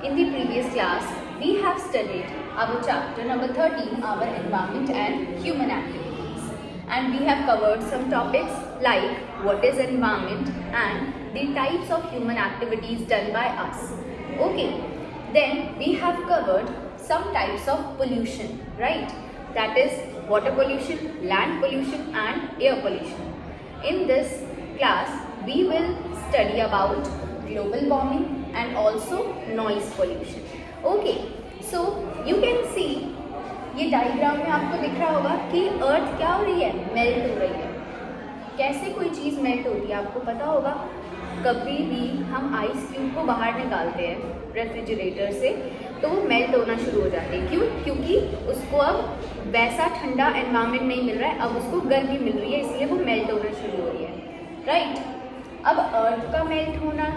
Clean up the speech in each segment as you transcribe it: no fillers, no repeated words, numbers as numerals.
In the previous class, we have studied our chapter number 13, our environment and human activities. And we have covered some topics like what is environment and the types of human activities done by us. Okay, then we have covered some types of pollution, right? That is water pollution, land pollution and air pollution. In this class, we will study about global warming and also noise pollution. Okay, so you can see ये diagram में आपको दिख रहा होगा कि अर्थ क्या हो रही है, मेल्ट हो रही है. कैसे कोई चीज़ मेल्ट होती है आपको पता होगा. कभी भी हम आइस क्यूब को बाहर निकालते हैं रेफ्रिजरेटर से तो वो मेल्ट होना शुरू हो जाती है. क्यों? क्योंकि उसको अब वैसा ठंडा एनवायरनमेंट नहीं मिल रहा है, अब उसको गर्मी मिल रही है, इसलिए वो मेल्ट होना शुरू हो रही है. राइट. अब अर्थ का मेल्ट होना,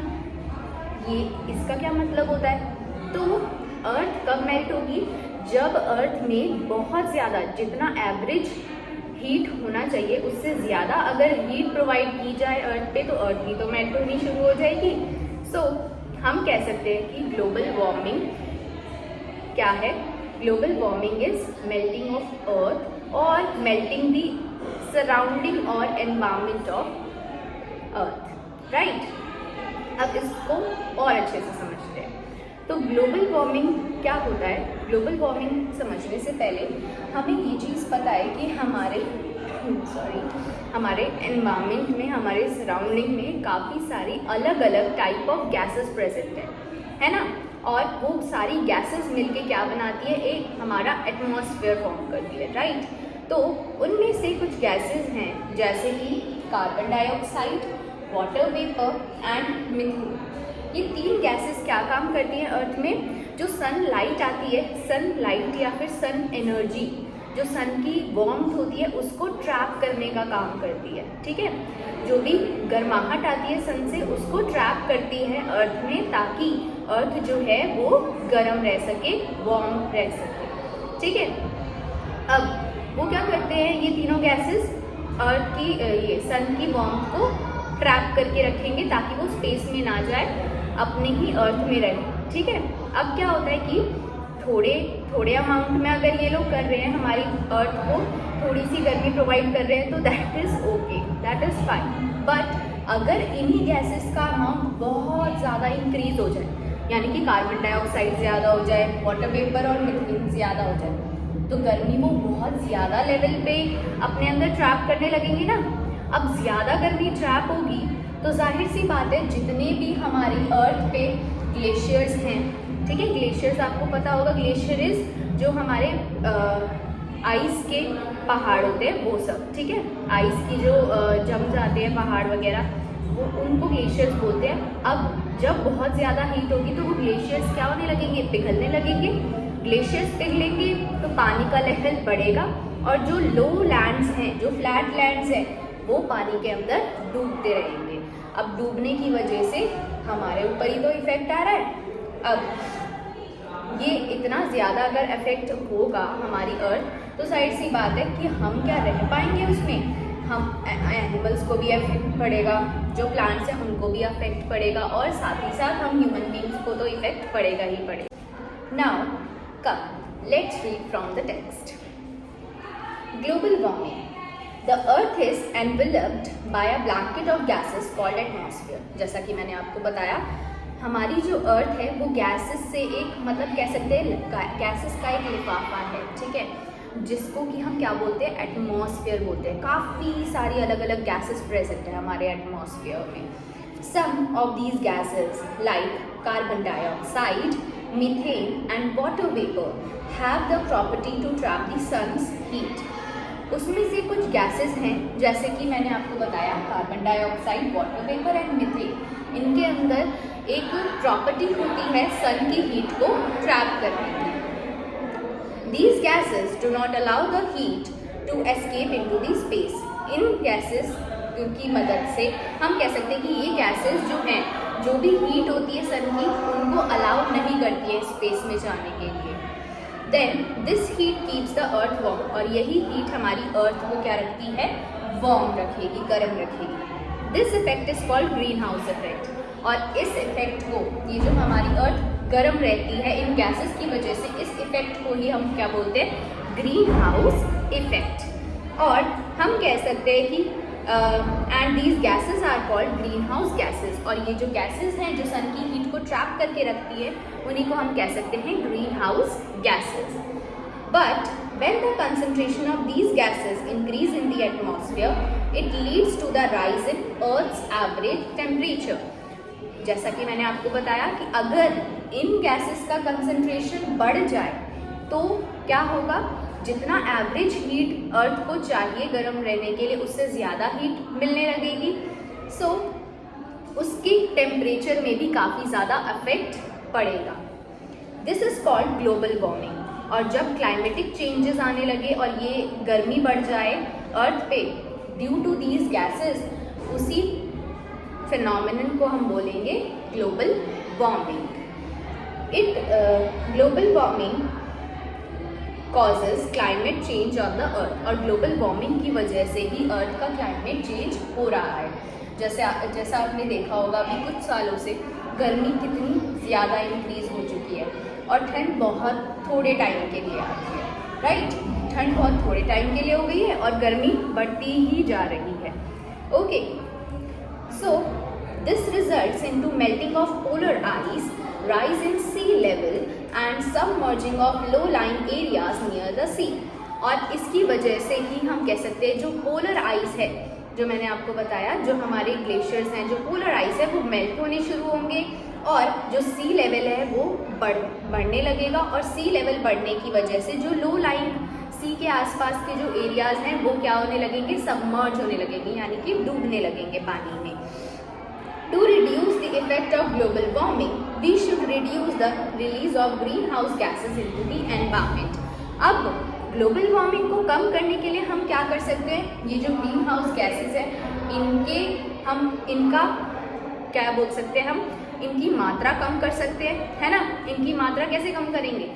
ये इसका क्या मतलब होता है? तो अर्थ कब मेल्ट होगी? जब अर्थ में बहुत ज़्यादा, जितना एवरेज हीट होना चाहिए उससे ज़्यादा अगर हीट प्रोवाइड की जाए अर्थ पे तो अर्थ भी तो मेल्ट होनी शुरू हो जाएगी. सो हम कह सकते हैं कि ग्लोबल वार्मिंग क्या है? Global warming is melting of earth और मेल्टिंग दी सराउंडिंग और एनवायरनमेंट ऑफ अर्थ. राइट. अब इसको और अच्छे से समझते हैं. तो ग्लोबल वार्मिंग क्या होता है? ग्लोबल वार्मिंग समझने से पहले हमें ये चीज़ पता है कि हमारे एनवायरनमेंट में, हमारे सराउंडिंग में काफ़ी सारी अलग अलग टाइप ऑफ गैसेस प्रेजेंट है ना. और वो सारी गैसेस मिलके क्या बनाती है? एक हमारा एटमॉस्फेयर फॉर्म करती है. राइट. तो उनमें से कुछ गैसेस हैं जैसे कि carbon dioxide, water vapour and methane. ये तीन गैसेस क्या काम करती हैं अर्थ में? जो सनलाइट आती है, सनलाइट या फिर सन एनर्जी, जो सन की वार्मथ होती है उसको ट्रैप करने का काम करती है. ठीक है. जो भी गर्माहट आती है सन से उसको ट्रैप करती है अर्थ में, ताकि अर्थ जो है वो गर्म रह सके, वार्म रह सके. ठीक है. अब वो क्या करते हैं ये तीनों गैसेस? अर्थ की ये सन की वार्मथ को ट्रैप करके रखेंगे ताकि वो स्पेस में ना जाए, अपने ही अर्थ में रहे. ठीक है. अब क्या होता है कि थोड़े अमाउंट में अगर ये लोग कर रहे हैं, हमारी अर्थ को थोड़ी सी गर्मी प्रोवाइड कर रहे हैं तो that is okay, that is fine. But अगर इन्हीं गैसेस का अमाउंट बहुत ज़्यादा इंक्रीज हो जाए, यानी कि कार्बन डाइऑक्साइड ज़्यादा हो जाए, वाटर वेपर और मीथेन ज़्यादा हो जाए, तो गर्मी वो बहुत ज़्यादा लेवल पे अपने अंदर ट्रैप करने लगेंगे ना. अब ज़्यादा गर्मी ट्रैप होगी तो जाहिर सी बात है जितने भी हमारी अर्थ पे ग्लेशियर्स हैं, ठीक है, ग्लेशियर्स आपको पता होगा, ग्लेशियर इज जो हमारे आइस के पहाड़ होते हैं वो सब. ठीक है. आइस की जो जम जाते हैं पहाड़ वगैरह, वो उनको ग्लेशियर्स बोलते हैं. अब जब बहुत ज़्यादा हीट होगी तो वो ग्लेशियर्स क्या होने लगेंगे? पिघलने लगेंगे. ग्लेशियर्स पिघलेंगे तो पानी का लेवल बढ़ेगा और जो लो लैंड्स हैं, जो फ्लैट लैंड्स हैं, वो पानी के अंदर डूबते रहेंगे. अब डूबने की वजह से हमारे ऊपर ही तो इफेक्ट आ रहा है. अब ये इतना ज़्यादा अगर इफेक्ट होगा हमारी अर्थ तो जाहिर सी बात है कि हम क्या रह पाएंगे उसमें? हम एनिमल्स को भी इफेक्ट पड़ेगा, जो प्लांट्स हैं उनको भी इफेक्ट पड़ेगा और साथ ही साथ हम ह्यूमन बींग्स को तो इफेक्ट पड़ेगा ही पड़ेगा. Now come let's read from the text. Global warming. The Earth is enveloped by a blanket of gases called atmosphere. जैसा कि मैंने आपको बताया, हमारी जो अर्थ है वो गैसेस से एक, मतलब कह सकते हैं गैसेस का एक लिफाफा है. ठीक है. जिसको कि हम क्या बोलते हैं? एटमॉस्फेयर बोलते हैं. काफ़ी सारी अलग अलग गैसेस प्रेजेंट है हमारे एटमॉस्फेयर में. Some of these gases like carbon dioxide, methane and water vapour have the property to trap the sun's heat. उसमें से कुछ गैसेस हैं जैसे कि मैंने आपको बताया, carbon dioxide, water vapour and methane. इनके अंदर एक प्रॉपर्टी होती है सन की हीट को ट्रैप करने की. These gases do not allow the heat to escape into the space. In gases की मदद से हम कह सकते हैं कि ये गैसेस जो हैं, जो भी हीट होती है सन की, उनको अलाउ नहीं करती है स्पेस में जाने के लिए. Then this heat keeps the earth warm. और यही हीट हमारी अर्थ को क्या रखती है? वार्म रखेगी, गर्म रखेगी. This effect is called green house effect. और इस इफेक्ट को, ये जो हमारी अर्थ गर्म रहती है इन गैसेस की वजह से। इस इफेक्ट को ही हम क्या बोलते हैं, ग्रीन हाउस इफेक्ट। और हम कह सकते हैं कि and these gases are called greenhouse gases. और ये जो गैसेस हैं जो सन की हीट को ट्रैप करके रखती है, उन्हीं को हम कह सकते हैं green house gases. But when the concentration of these gases increase in the atmosphere, it leads to the rise in Earth's average temperature. जैसा कि मैंने आपको बताया कि अगर इन गैसेस का कंसंट्रेशन बढ़ जाए तो क्या होगा, जितना एवरेज हीट अर्थ को चाहिए गर्म रहने के लिए उससे ज़्यादा हीट मिलने लगेगी। सो उसकी टेम्परेचर में भी काफ़ी ज़्यादा अफेक्ट पड़ेगा। This is called global warming. और जब क्लाइमेटिक चेंजेस आने लगे और ये गर्मी बढ़ जाए अर्थ पे ड्यू टू दीज गैसेस, उसी फिनोमिनन को हम बोलेंगे global warming. Global warming causes climate change on the earth. और ग्लोबल वार्मिंग की वजह से ही अर्थ का क्लाइमेट चेंज हो रहा है। जैसा आपने देखा होगा अभी कुछ सालों से गर्मी कितनी ज़्यादा इंक्रीज हो चुकी है और ठंड बहुत थोड़े टाइम के लिए आती है, राइट। ठंड बहुत थोड़े टाइम के लिए हो गई है और गर्मी बढ़ती ही जा रही है। Okay, so this results into melting of polar ice, rise in sea level and submerging of low-lying areas near the sea। और इसकी वजह से ही हम कह सकते हैं जो पोलर आइस है, जो मैंने आपको बताया, जो हमारे ग्लेशियर्स हैं, जो पोलर आइस है वो मेल्ट होने शुरू होंगे और जो सी लेवल है वो बढ़ने लगेगा। और सी लेवल बढ़ने की वजह से जो लो लाइंग सी के आसपास के जो एरियाज हैं वो क्या होने लगेंगे, सबमर्ज होने लगेंगे, यानी कि डूबने लगेंगे पानी में। To reduce the effect of global warming, we should reduce the release of greenhouse gases into the environment। अब ग्लोबल वार्मिंग को कम करने के लिए हम क्या कर सकते हैं, ये जो ग्रीन हाउस गैसेज है इनका क्या बोल सकते हैं, हम इनकी मात्रा कम कर सकते हैं, है ना। इनकी मात्रा कैसे कम करेंगे,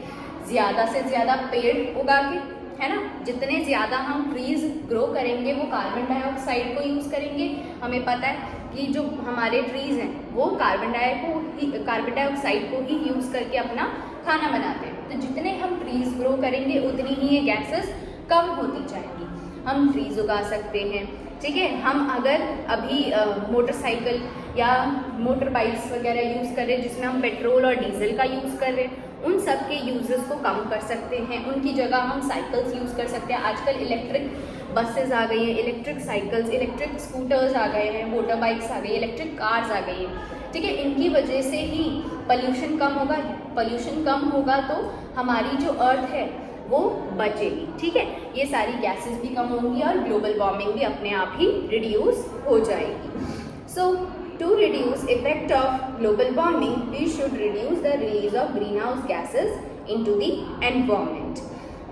ज़्यादा से ज़्यादा पेड़ उगा के, है ना। जितने ज़्यादा हम ट्रीज ग्रो करेंगे वो कार्बन डाइऑक्साइड को यूज़ करेंगे। हमें पता है कि जो हमारे ट्रीज हैं वो कार्बन डाइऑक्साइड को ही यूज़ करके अपना खाना बनाते हैं। तो जितने हम ट्रीज ग्रो करेंगे उतनी ही ये गैसेस कम होती जाएंगी। हम ट्रीज उगा सकते हैं, ठीक है। हम अगर अभी मोटरसाइकिल या मोटर बाइक्स वगैरह यूज़ कर रहे हैं जिसमें हम पेट्रोल और डीजल का यूज़ कर रहे हैं, उन सब के यूजेस को कम कर सकते हैं। उनकी जगह हम साइकिल्स यूज़ कर सकते हैं। आजकल इलेक्ट्रिक बसेस आ गई हैं, इलेक्ट्रिक साइकिल्स, इलेक्ट्रिक स्कूटर्स आ गए हैं, मोटर बाइक्स आ गई, इलेक्ट्रिक कार्स आ गई हैं, ठीक है। इनकी वजह से ही पॉल्यूशन कम होगा। पॉल्यूशन कम होगा तो हमारी जो अर्थ है वो बचेगी, ठीक है। ये सारी गैसेस भी कम होंगी और ग्लोबल वार्मिंग भी अपने आप ही रिड्यूस हो जाएगी। सो to reduce effect of global warming, we should reduce the release of greenhouse gases into the environment.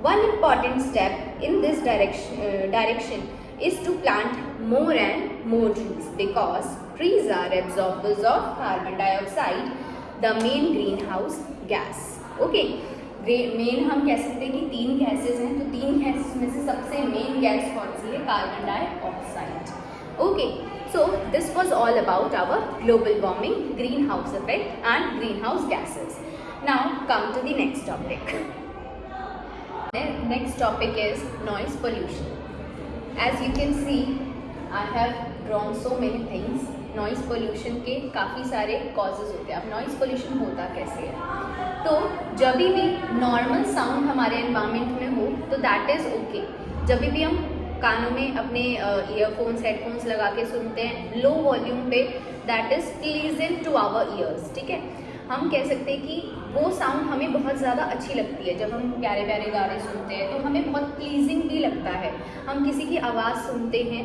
One important step in this direction is to plant more and more trees, because trees are absorbers of carbon dioxide, the main greenhouse gas. Okay, main हम कह सकते हैं कि 3 gases हैं, तो 3 gases में से सबसे मेन गैस कौन सी है, carbon dioxide. Okay, so this was all about our global warming, greenhouse effect and greenhouse gases. Now come to the next topic. The next topic is noise pollution. As you can see, I have drawn so many things. Noise pollution के काफ़ी सारे causes होते हैं। अब noise pollution होता कैसे है, तो जब भी नॉर्मल साउंड हमारे एनवायरनमेंट में हो तो दैट इज़ ओके। जब भी हम कानों में अपने ईयरफोन्स हेडफोन्स लगा के सुनते हैं लो वॉल्यूम पे, that is pleasant to our ears, ठीक है। हम कह सकते हैं कि वो साउंड हमें बहुत ज़्यादा अच्छी लगती है। जब हम प्यारे प्यारे गाने सुनते हैं तो हमें बहुत प्लीजिंग भी लगता है। हम किसी की आवाज़ सुनते हैं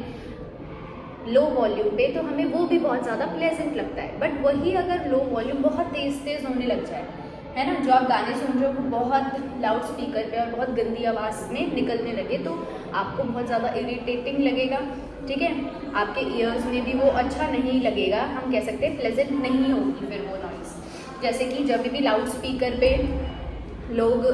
लो वॉल्यूम पे तो हमें वो भी बहुत ज़्यादा प्लेजेंट लगता है। बट वही अगर लो वॉल्यूम बहुत तेज़ होने लग जाए, है ना, जो आप गाने सुन रहे हो बहुत लाउड स्पीकर पे और बहुत गंदी आवाज़ में निकलने लगे तो आपको बहुत ज़्यादा इरिटेटिंग लगेगा, ठीक है। आपके ईयर्स में भी वो अच्छा नहीं लगेगा। हम कह सकते हैं प्लेजेंट नहीं होगी फिर वो नॉइज़। जैसे कि जब भी लाउड स्पीकर पे लोग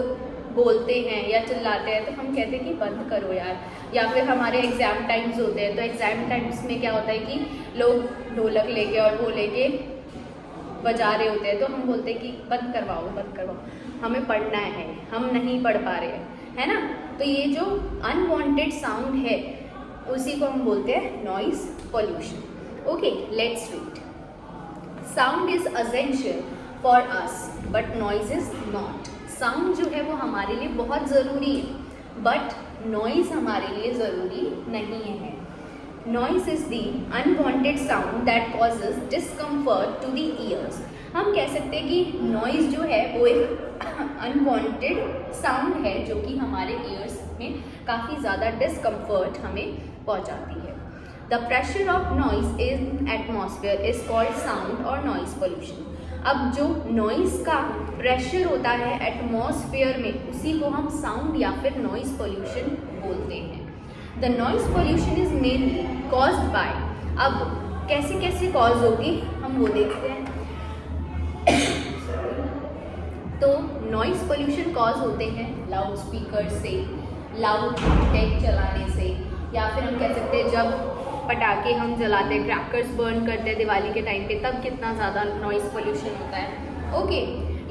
बोलते हैं या चिल्लाते हैं तो हम कहते हैं कि बंद करो यार। या फिर हमारे एग्ज़ाम टाइम्स होते हैं तो एग्ज़ाम टाइम्स में क्या होता है कि लोग ढोलक लेके और वो लेके बजा रहे होते हैं तो हम बोलते हैं कि बंद करवाओ, हमें पढ़ना है, हम नहीं पढ़ पा रहे हैं, है ना। तो ये जो अनवांटेड साउंड है उसी को हम बोलते हैं noise pollution. Okay, let's read. Sound is essential for us but noise is not. Sound जो है वो हमारे लिए बहुत ज़रूरी है, बट नॉइज़ हमारे लिए ज़रूरी नहीं है। Noise is the unwanted sound that causes discomfort to the ears. हम कह सकते हैं कि नॉइज़ जो है वो एक अनवांटेड साउंड है जो कि हमारे ईयर्स में काफ़ी ज़्यादा डिस्कम्फर्ट हमें पहुंचाती है। The pressure of noise in atmosphere is called sound और नॉइज पोल्यूशन। अब जो नॉइज़ का प्रेशर होता है एटमॉस्फेयर में उसी को हम साउंड या फिर नॉइज़ पोल्यूशन बोलते हैं। The noise pollution is mainly caused by, अब कैसे कैसे कॉज होगी हम वो देखते हैं। तो नॉइज़ पोल्यूशन कॉज होते हैं लाउड स्पीकर से, लाउड डेक चलाने से, या फिर हम कह सकते हैं जब पटाखे हम जलाते हैं, क्रैकर्स बर्न करते हैं दिवाली के टाइम पे, तब कितना ज़्यादा नॉइज़ पोल्यूशन होता है। ओके,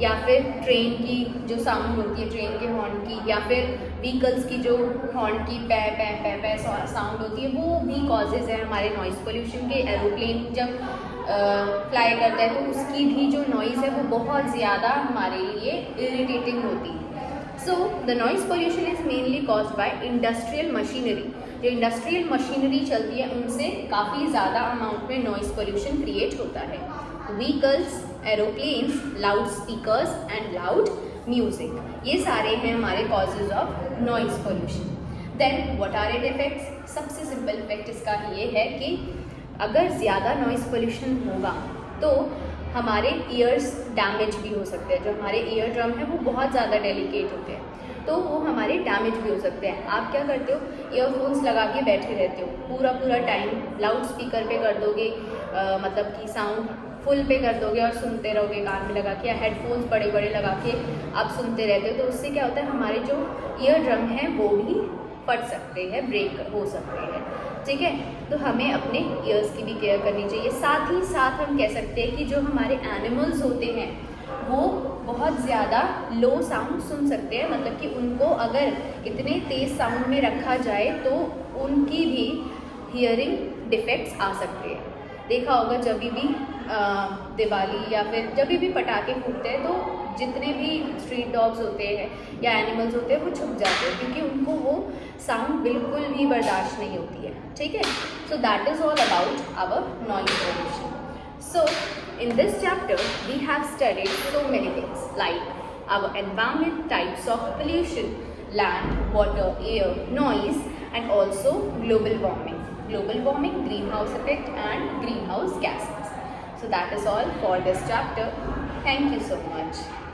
या फिर ट्रेन की जो साउंड होती है, ट्रेन के हॉर्न की, या फिर व्हीकल्स की जो हॉर्न की पै पै पै पै साउंड होती है, वो भी कॉजेज़ है हमारे नॉइज़ पोल्यूशन के। एरोप्लेन जब फ्लाई करता है तो उसकी भी जो नॉइज़ है वो बहुत ज़्यादा हमारे लिए इरिटेटिंग होती है। So the noise pollution is mainly caused by industrial machinery. जो इंडस्ट्रियल मशीनरी चलती है उनसे काफ़ी ज़्यादा अमाउंट में नॉइज़ पोल्यूशन क्रिएट होता है। Vehicles, aeroplanes, loud speakers and loud music, ये सारे हैं हमारे causes of noise pollution. Then what are it effects? सबसे सिंपल इफेक्ट इसका ये है कि अगर ज़्यादा नॉइज़ पोल्यूशन होगा तो हमारे ईयर्स डैमेज भी हो सकते हैं। जो हमारे ईयर ड्रम है वो बहुत ज़्यादा डेलिकेट होते हैं तो वो हमारे डैमेज भी हो सकते हैं। आप क्या करते हो, ईयरफोन्स लगा के बैठे रहते हो पूरा टाइम, लाउड स्पीकर पे कर दोगे, मतलब कि साउंड फुल पे कर दोगे और सुनते रहोगे कान में लगा के, या हेडफोन्स बड़े बड़े लगा के आप सुनते रहते हो, तो उससे क्या होता है हमारे जो ईयर ड्रम है वो भी फट सकते हैं, ब्रेक हो सकते हैं। ठीक है, तो हमें अपने ईयर्स की भी केयर करनी चाहिए। साथ ही साथ हम कह सकते हैं कि जो हमारे एनिमल्स होते हैं वो बहुत ज़्यादा लो साउंड सुन सकते हैं, मतलब कि उनको अगर इतने तेज़ साउंड में रखा जाए तो उनकी भी हियरिंग डिफेक्ट्स आ सकते हैं। देखा होगा जब भी दिवाली या फिर जब भी पटाखे फूटते हैं तो जितने भी स्ट्रीट डॉग्स होते हैं या एनिमल्स होते हैं वो छुप जाते हैं क्योंकि उनको वो साउंड बिल्कुल भी बर्दाश्त नहीं होती है। ठीक है, so that is all about our noise pollution. So in this chapter we have studied so many things like our environment, types of pollution, land, water, air, noise, and also global warming, greenhouse effect and greenhouse gases. So that is all for this chapter. Thank you so much.